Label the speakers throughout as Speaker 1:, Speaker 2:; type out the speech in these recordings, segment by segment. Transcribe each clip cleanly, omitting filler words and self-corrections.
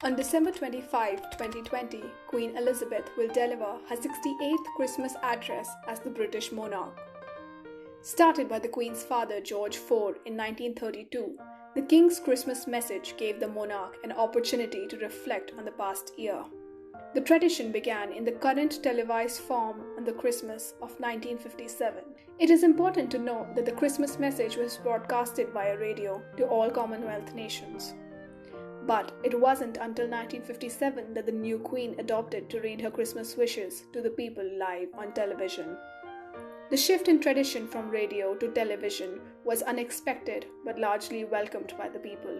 Speaker 1: On December 25, 2020, Queen Elizabeth will deliver her 68th Christmas address as the British monarch. Started by the Queen's father George IV in 1932, the King's Christmas message gave the monarch an opportunity to reflect on the past year. The tradition began in the current televised form on the Christmas of 1957. It is important to note that the Christmas message was broadcasted via radio to all Commonwealth nations. But it wasn't until 1957 that the new Queen adopted to read her Christmas wishes to the people live on television. The shift in tradition from radio to television was unexpected but largely welcomed by the people.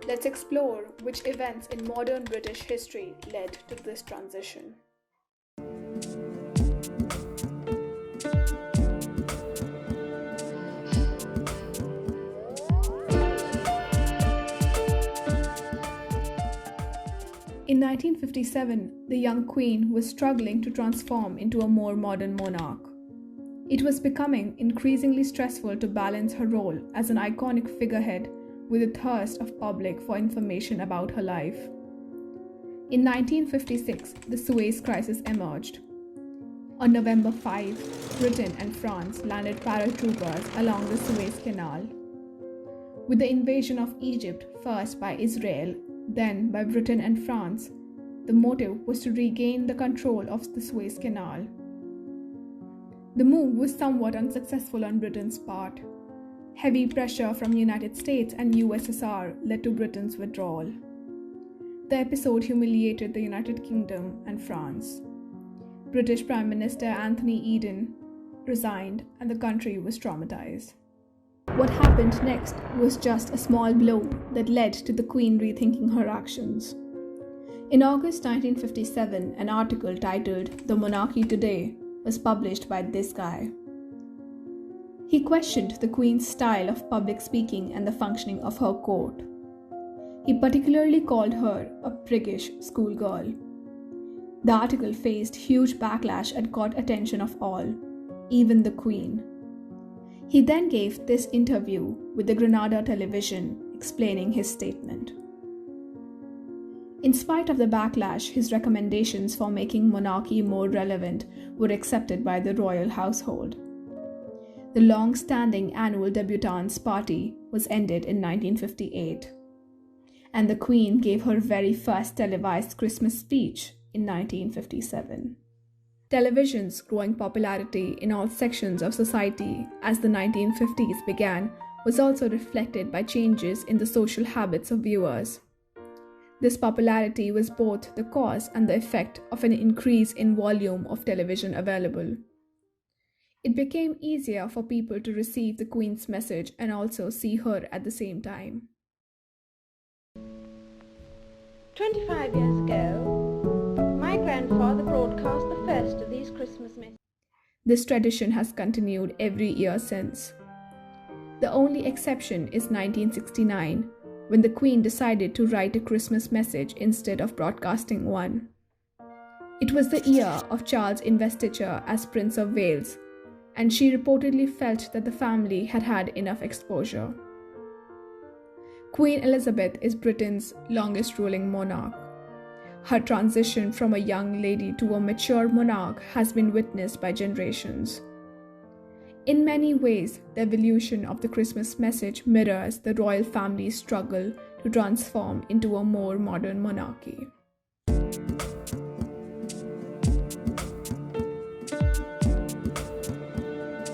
Speaker 1: Let's explore which events in modern British history led to this transition. In 1957, the young Queen was struggling to transform into a more modern monarch. It was becoming increasingly stressful to balance her role as an iconic figurehead with the thirst of public for information about her life. In 1956, the Suez Crisis emerged. On November 5, Britain and France landed paratroopers along the Suez Canal. With the invasion of Egypt first by Israel, then by Britain and France, the motive was to regain the control of the Suez Canal. The move was somewhat unsuccessful on Britain's part. Heavy pressure from the United States and USSR led to Britain's withdrawal. The episode humiliated the United Kingdom and France. British Prime Minister Anthony Eden resigned and the country was traumatized. What happened next was just a small blow that led to the Queen rethinking her actions. In August 1957, an article titled "The Monarchy Today" was published by this guy. He questioned the Queen's style of public speaking and the functioning of her court. He particularly called her a priggish schoolgirl. The article faced huge backlash and caught attention of all, even the Queen. He then gave this interview with the Granada television explaining his statement. In spite of the backlash, his recommendations for making monarchy more relevant were accepted by the royal household. The long-standing annual debutantes party was ended in 1958, and the Queen gave her very first televised Christmas speech in 1957. Television's growing popularity in all sections of society as the 1950s began was also reflected by changes in the social habits of viewers. This popularity was both the cause and the effect of an increase in volume of television available. It became easier for people to receive the Queen's message and also see her at the same time.
Speaker 2: 25 years ago, my grandfather broadcast the first of these Christmas messages.
Speaker 1: This tradition has continued every year since. The only exception is 1969, when the Queen decided to write a Christmas message instead of broadcasting one. It was the year of Charles' investiture as Prince of Wales, and she reportedly felt that the family had had enough exposure. Queen Elizabeth is Britain's longest ruling monarch. Her transition from a young lady to a mature monarch has been witnessed by generations. In many ways, the evolution of the Christmas message mirrors the royal family's struggle to transform into a more modern monarchy.